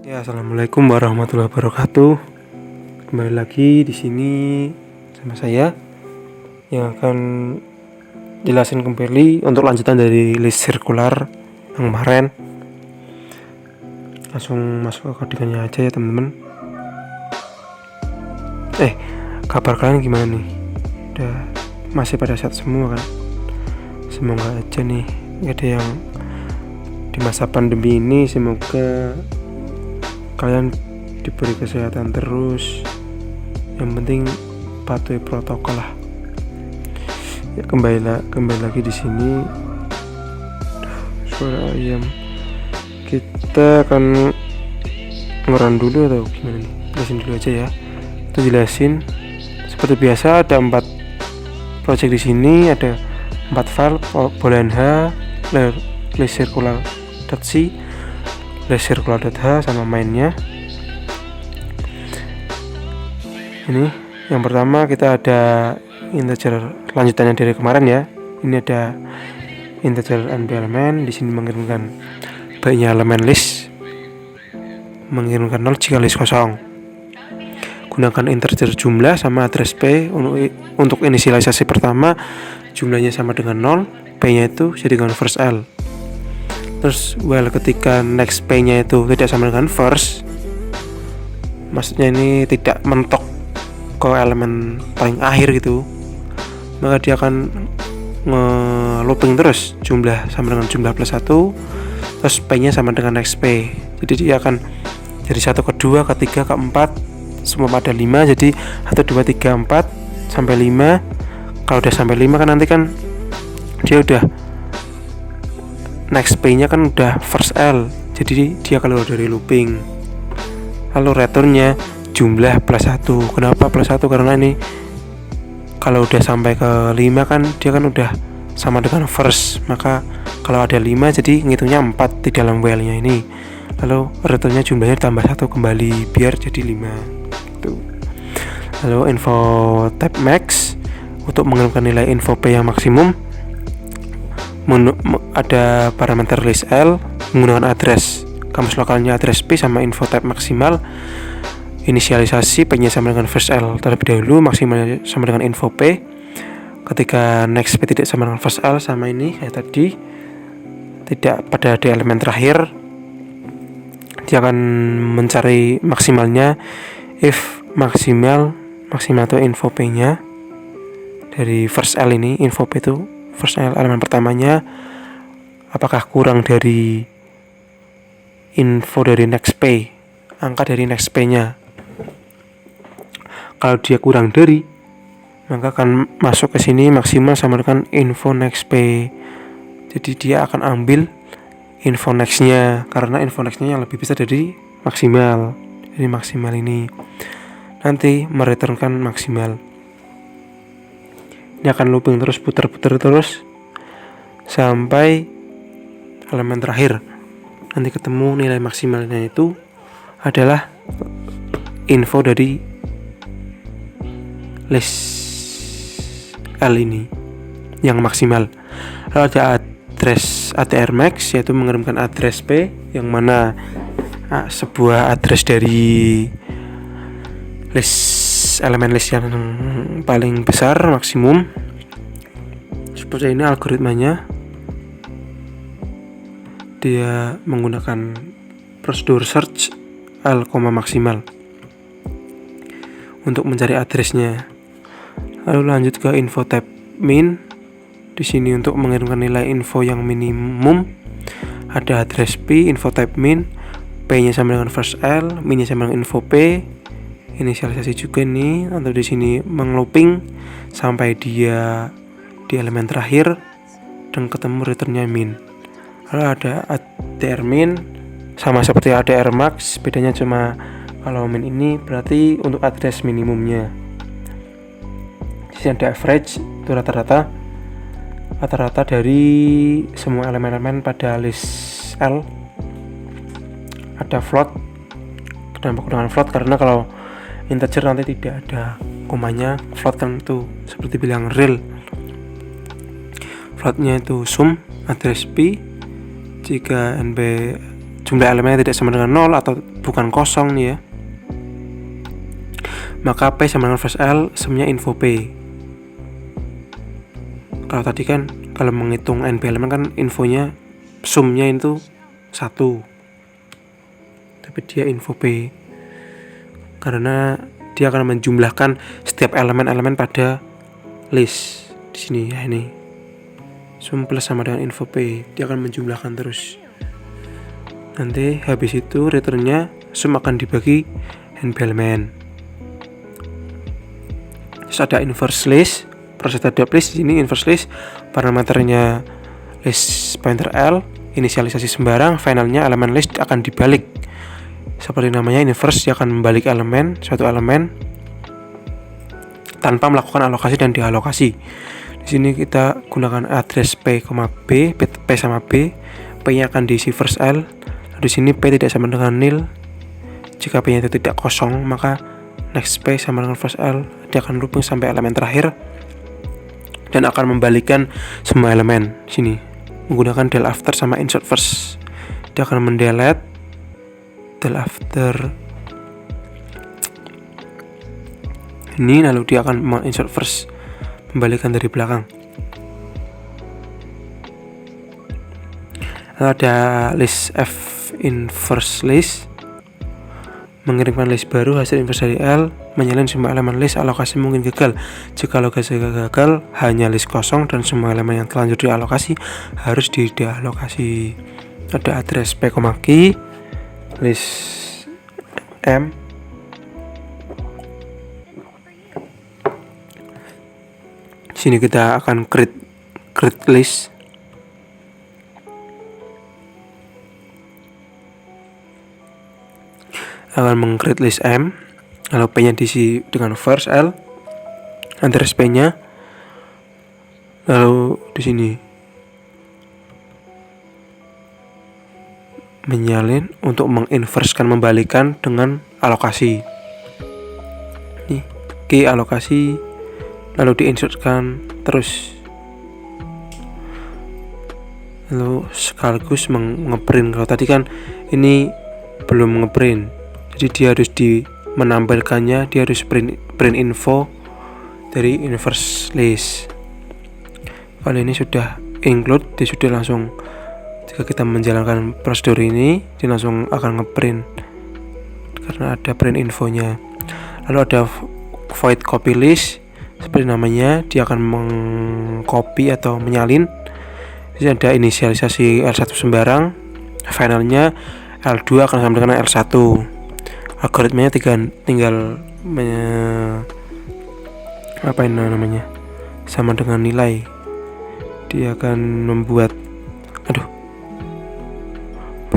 Ya, assalamualaikum warahmatullahi wabarakatuh. Kembali lagi di sini sama saya yang akan jelasin kembali untuk lanjutan dari list sirkular yang kemarin. Langsung masuk ke codingannya aja ya teman-teman. Kabar kalian gimana nih? Udah masih pada sehat semua kan? Semoga aja nih gak ada yang di masa pandemi ini, semoga kalian diberi kesehatan terus. Yang penting patuhi protokol lah. Ya, kembali lagi di sini. Suara ayam. Kita akan ngeran dulu atau gimana nih? Jelasin dulu aja ya. Kita jelasin. Seperti biasa ada 4 project di sini, ada 4 file: boolean h, list circular.c, list circular.h sama mainnya. Ini yang pertama kita ada integer lanjutannya dari kemarin ya. Ini ada integer NB elemen, di sini mengirimkan baiknya elemen list, mengirimkan 0 jika list kosong. Gunakan integer jumlah sama address P untuk inisialisasi pertama, jumlahnya sama dengan 0, P-nya itu jadikan first L. Terus ketika next P-nya itu tidak sama dengan first, maksudnya ini tidak mentok ke elemen paling akhir gitu, maka dia akan nge-looping terus jumlah sama dengan jumlah plus 1, terus P-nya sama dengan next P. Jadi dia akan jadi 1, ke 2, ke 3, ke 4, semua pada 5. Jadi 1, 2, 3, 4 sampai 5. Kalau udah sampai 5 kan nanti kan dia udah next P-nya kan udah first L, jadi dia keluar dari looping. Lalu returnnya jumlah plus 1. Kenapa plus 1? Karena ini kalau udah sampai ke 5 kan dia kan udah sama dengan first, maka kalau ada 5 jadi ngitungnya 4 di dalam while-nya ini. Lalu returnnya jumlahnya tambah 1 kembali biar jadi 5 gitu. Lalu info type max untuk mengirimkan nilai info P yang maksimum, ada parameter list L menggunakan address kamus lokalnya address P sama info type maksimal. Inisialisasi P-nya sama dengan first L terlebih dahulu, maksimalnya sama dengan info P. Ketika next P tidak sama dengan first L, sama ini kayak tadi, tidak pada di elemen terakhir, dia akan mencari maksimalnya if maksimal atau info P-nya dari first L ini. Info P itu first L elemen pertamanya apakah kurang dari info dari next P, angka dari next P-nya. Kalau dia kurang dari, maka akan masuk ke sini maksimal sama dengan info next P. Jadi dia akan ambil info next-nya, karena info next-nya yang lebih besar dari maksimal. Jadi maksimal ini nanti mereturnkan maksimal. Ini akan looping terus, putar-putar terus sampai elemen terakhir. Nanti ketemu nilai maksimalnya itu adalah info dari list L ini yang maksimal. Lalu ada address ATR max, yaitu mengirimkan address P yang mana sebuah address dari elemen list yang paling besar maksimum. Seperti ini algoritmanya. Dia menggunakan prosedur search L, maksimal untuk mencari addressnya. Lalu lanjut ke info type min. Di sini untuk mengirimkan nilai info yang minimum, ada address P, info type min, P-nya sama dengan first L, min-nya sama dengan info P. Inisialisasi juga nih, atau di sini menglooping sampai dia di elemen terakhir dan ketemu returnnya min. Lalu ada ADR min, sama seperti ADR max, bedanya cuma kalau min ini berarti untuk address minimumnya. Di sini ada average, itu rata-rata dari semua elemen-elemen pada list L. Ada float. Kenapa dengan float? Karena kalau integer nanti tidak ada komanya. Float kan itu seperti bilang real. Floatnya itu sum address P, jika NB jumlah elemennya tidak sama dengan 0 atau bukan kosong nih ya, maka P sama dengan first L, sumnya info P. Kalau tadi kan kalau menghitung NP elemen kan infonya sumnya itu 1, tapi dia info P karena dia akan menjumlahkan setiap elemen-elemen pada list di sini ya. Ini sum plus sama dengan info P, dia akan menjumlahkan terus. Nanti habis itu returnnya sum akan dibagi NP elemen. Terus ada inverse list, proses terhadap list. Di sini inverse list parameternya list pointer L, inisialisasi sembarang, finalnya elemen list akan dibalik. Seperti namanya inverse, dia akan membalik elemen, suatu elemen tanpa melakukan alokasi dan dialokasi. Di sini kita gunakan address P, B, P sama B, P-nya akan diisi first L. Di sini P tidak sama dengan nil. Jika P-nya itu tidak kosong, maka next P sama dengan first L. Dia akan looping sampai elemen terakhir dan akan membalikkan semua elemen. Sini menggunakan del after sama insert first. Dia akan mendelete del after ini, lalu dia akan menginsert first, membalikkan dari belakang. Lalu ada list F inverse list, mengirimkan list baru hasil inverse dari L, menyalin semua elemen list, alokasi mungkin gagal. Jika alokasi gagal, hanya list kosong dan semua elemen yang terlanjur dialokasi harus dialokasi. Ada address P, Q, list M, sini kita akan create list. Akan meng-create list M, lalu P-nya diisi dengan first L, address P-nya, lalu di sini menyalin untuk menginverskan, membalikkan dengan alokasi. Nih, Q alokasi, lalu diinsertkan terus, lalu sekaligus ngeprint. Kalau tadi kan ini belum ngeprint, jadi dia harus menampilkannya, dia harus print info dari inverse list. Kalau ini sudah include, dia sudah langsung, jika kita menjalankan prosedur ini, dia langsung akan ngeprint karena ada print infonya. Lalu ada void copy list, seperti namanya, dia akan mengcopy atau menyalin. Jadi ada inisialisasi L1 sembarang, finalnya L2 akan sama dengan L1. Algoritmanya tinggal sama dengan nilai. Dia akan membuat P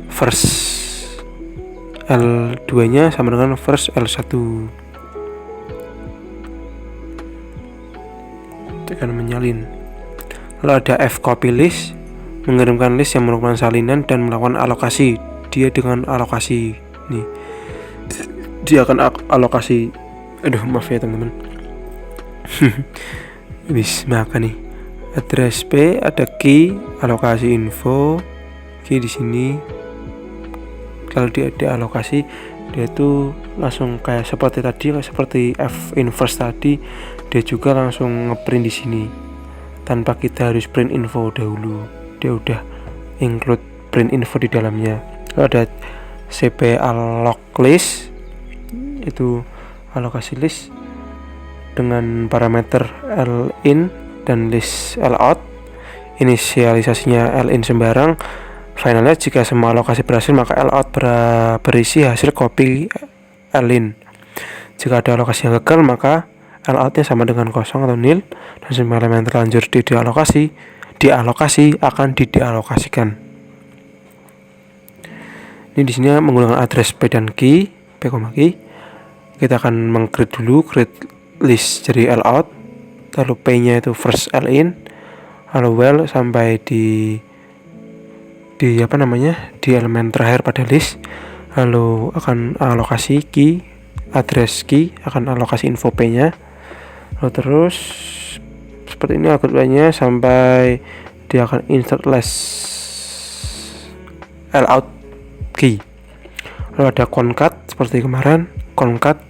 first L2 nya sama dengan first L1. Tekan menyalin. Lalu ada F copy list, mengirimkan list yang merupakan salinan dan melakukan alokasi. Dia dengan alokasi nih, dia akan alokasi. Maaf ya teman-teman. Maka nih address P, ada key, alokasi info, key di sini. Kalau dia ada alokasi, dia tuh langsung kayak seperti tadi, seperti F inverse tadi, dia juga langsung ngeprint di sini tanpa kita harus print info dahulu. Dia udah include print info di dalamnya. Lalu ada CP allok list, itu alokasi list dengan parameter L-in dan list L-out, inisialisasinya L-in sembarang, finalnya jika semua alokasi berhasil maka L-out berisi hasil copy L-in. Jika ada alokasi yang gagal maka L-out-nya sama dengan kosong atau nil, dan semua elemen terlanjur dialokasi akan dialokasikan. Ini di sini menggunakan address P dan Q, P, Q. Kita akan meng-create dulu, create list jadi L-out, lalu P-nya itu first L-in, lalu well sampai di elemen terakhir pada list, lalu akan alokasi Q, address Q, akan alokasi info P-nya, lalu terus seperti ini algoritmanya sampai dia akan insert list Lout key. Lalu ada concat seperti kemarin. Concat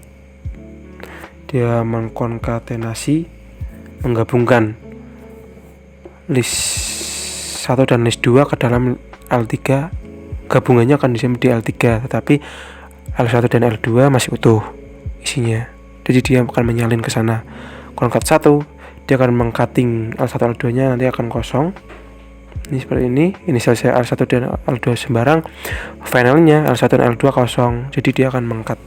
dia mengkonkatenasi, menggabungkan list 1 dan list 2 ke dalam L3. Gabungannya akan disimpan di L3, tetapi L1 dan L2 masih utuh isinya. Jadi dia akan menyalin ke sana. Concat 1 dia akan mengcutting L1 L2 nya, nanti akan kosong. Ini seperti ini selesai L1 dan L2 sembarang, finalnya L1 dan L2 kosong, jadi dia akan mengcut.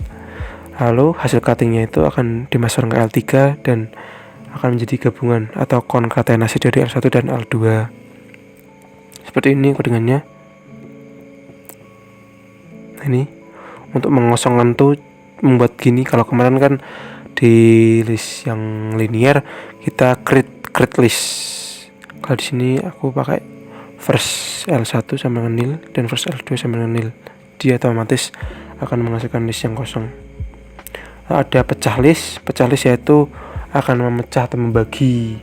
Lalu hasil cuttingnya itu akan dimasukkan ke L3 dan akan menjadi gabungan atau konkatenasi dari L1 dan L2. Seperti ini kodingannya. Ini untuk mengosongkan tuh membuat gini. Kalau kemarin kan di list yang linear kita create list. Kalau di sini aku pakai first L1 sama dengan nil dan first L2 sama dengan nil. Dia otomatis akan menghasilkan list yang kosong. Ada pecah list yaitu akan memecah atau membagi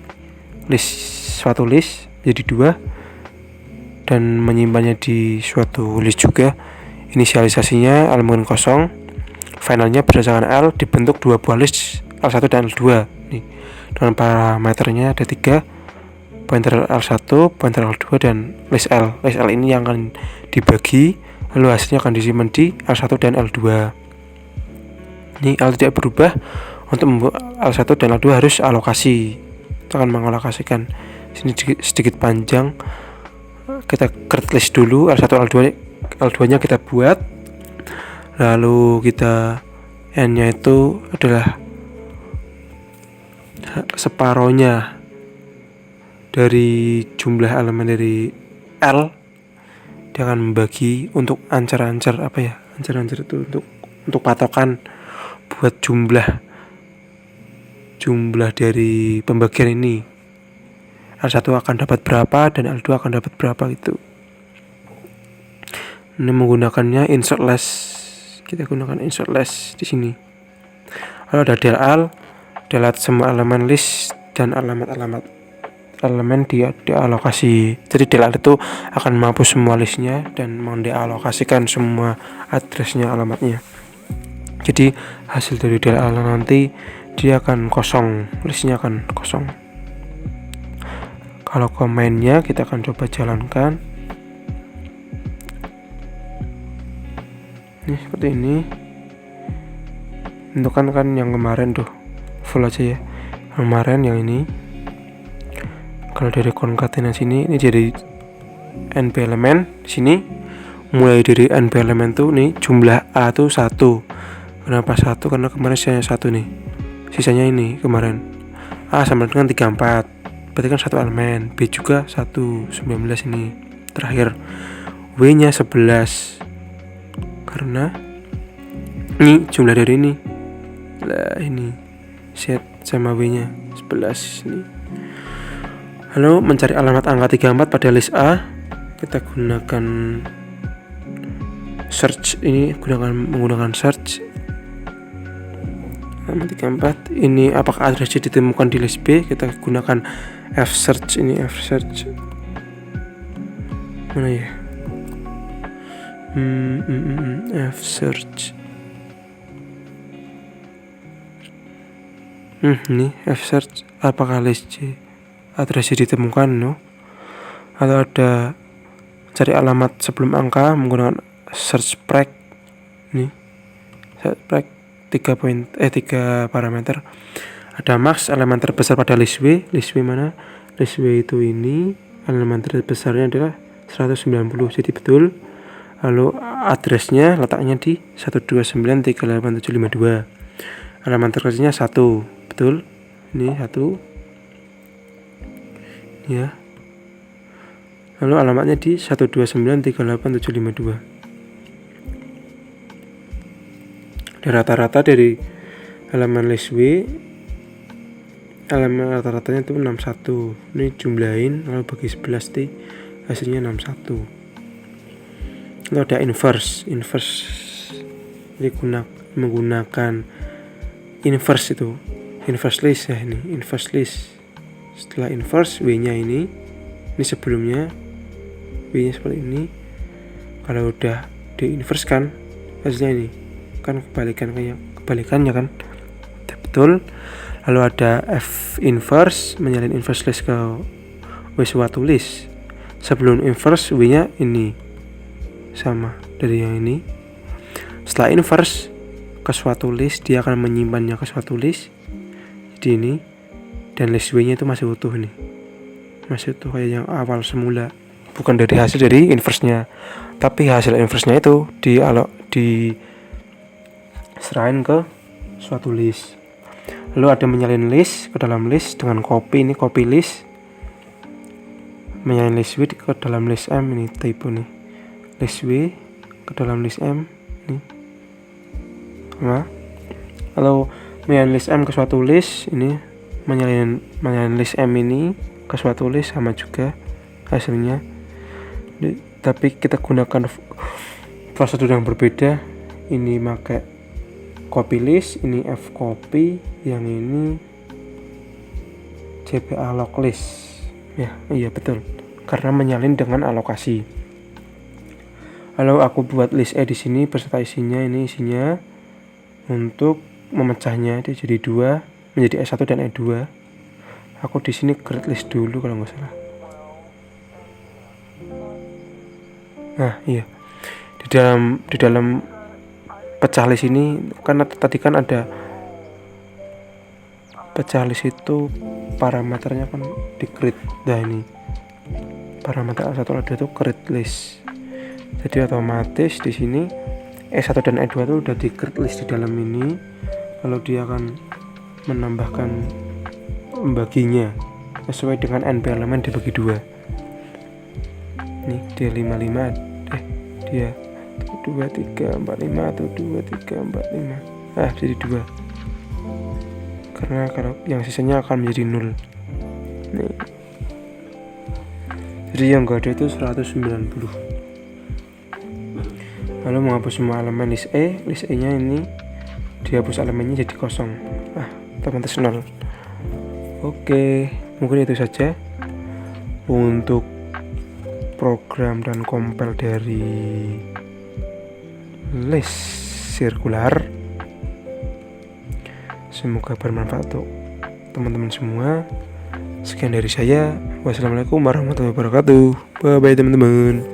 suatu list jadi 2 dan menyimpannya di suatu list juga. Inisialisasinya L kosong, finalnya berdasarkan L dibentuk 2 buah list L1 dan L2. Nih, dengan parameternya ada 3, pointer L1, pointer L2 dan list L. List L ini yang akan dibagi, lalu hasilnya akan disimpan di L1 dan L2. Ini L tidak berubah. Untuk membuat L1 dan L2 harus alokasi. Kita akan mengalokasikan. Sini sedikit panjang. Kita create list dulu L1 L2 nya kita buat. Lalu kita N-nya itu adalah separohnya dari jumlah elemen dari L. Dia akan membagi untuk ancer-ancer ancer-ancer itu untuk patokan buat jumlah dari pembagian ini. L1 akan dapat berapa dan L2 akan dapat berapa gitu. Ini menggunakannya insert less. Kita gunakan insert less di sini. Lalu ada del L, delete semua elemen list dan alamat-alamat elemen dia dialokasi. Jadi del L itu akan menghapus semua listnya dan mendealokasikan semua addressnya, alamatnya. Jadi hasil dari del L nanti dia akan kosong, listnya akan kosong. Kalau command-nya kita akan coba jalankan. Ini seperti ini. Tentukan kan yang kemarin tuh full aja ya. Kemarin yang ini. Kalau dari konkatenasi ini jadi NP elemen sini. Mulai dari NP elemen tuh nih jumlah A tuh 1. Kenapa 1? Karena kemarin saya 1 nih. Sisanya ini kemarin A sama dengan 34, berarti kan 1 elemen. B juga 1, 19 ini. Terakhir W nya 11, karena ini jumlah dari ini lah, ini set sama W nya 11 ini. Lalu mencari alamat angka 34 pada list A, kita gunakan search. Ini menggunakan search alamat 34. Ini apakah addressnya ditemukan di list B, kita gunakan F search. Ini F search mana ya, F search. Ini F search, apakah list C addressnya ditemukan, no? Atau ada cari alamat sebelum angka menggunakan search preg. Ini search preg 3 parameter. Ada max, elemen terbesar pada list W. List W mana? List W itu ini, elemen terbesarnya adalah 190, jadi betul. Lalu addressnya letaknya di 129.38752. Elemen terkecilnya 1, betul. Ini 1 ya. Lalu alamatnya di 129.38752. Rata-rata dari elemen list W, elemen rata-ratanya itu 61. Ini jumlahin lalu bagi 11 T, hasilnya 61. Lalu ada inverse ini menggunakan inverse itu, inverse list ya. Ini inverse list. Setelah inverse W nya ini sebelumnya W nya seperti ini, Kalau udah di-inverse kan hasilnya ini kan kebalikannya kan, betul. Lalu ada F inverse menyalin inverse list ke W suatu list. Sebelum inverse W nya ini sama dari yang ini. Setelah inverse ke suatu list, dia akan menyimpannya ke suatu list di ini, dan list W nya itu masih utuh nih, masih utuh kayak yang awal semula, bukan dari hasil dari inverse nya, tapi hasil inverse nya itu serahin ke suatu list. Lalu ada menyalin list ke dalam list dengan copy, ini copy list, menyalin list W ke dalam list M, ini typo nih, list W ke dalam list M nih. Nah, kalau menyalin list M ke suatu list, ini menyalin list M ini ke suatu list sama juga hasilnya. Tapi kita gunakan prosedur yang berbeda. Ini pakai copy list, ini F copy, yang ini CP alloc list. Ya, iya betul. Karena menyalin dengan alokasi. Lalu aku buat list E di sini beserta isinya, ini isinya untuk memecahnya dia jadi 2 menjadi E1 dan E2. Aku di sini create list dulu kalau nggak salah. Nah, iya. Di dalam pecah list ini karena tadi kan ada pecah list itu parameternya kan di create. Nah, ini parameter A1 A2 itu create list. Jadi otomatis di sini E1 dan E2 itu udah di create list di dalam ini. Lalu dia akan menambahkan membaginya sesuai dengan NP elemen dibagi 2. Nih dia 55, dia 2 3 4 5 atau 2 3 4 5. Jadi 2. Karena kalau yang sisanya akan menjadi 0. Nih. Jadi yang enggak ada itu 190. Lalu menghapus semua elemen list E nya ini dihapus elemennya jadi kosong. Otomatis 0. Oke, mungkin itu saja untuk program dan compile dari list sirkular. Semoga bermanfaat untuk teman-teman semua. Sekian dari saya. Wassalamualaikum warahmatullahi wabarakatuh. Bye bye teman-teman.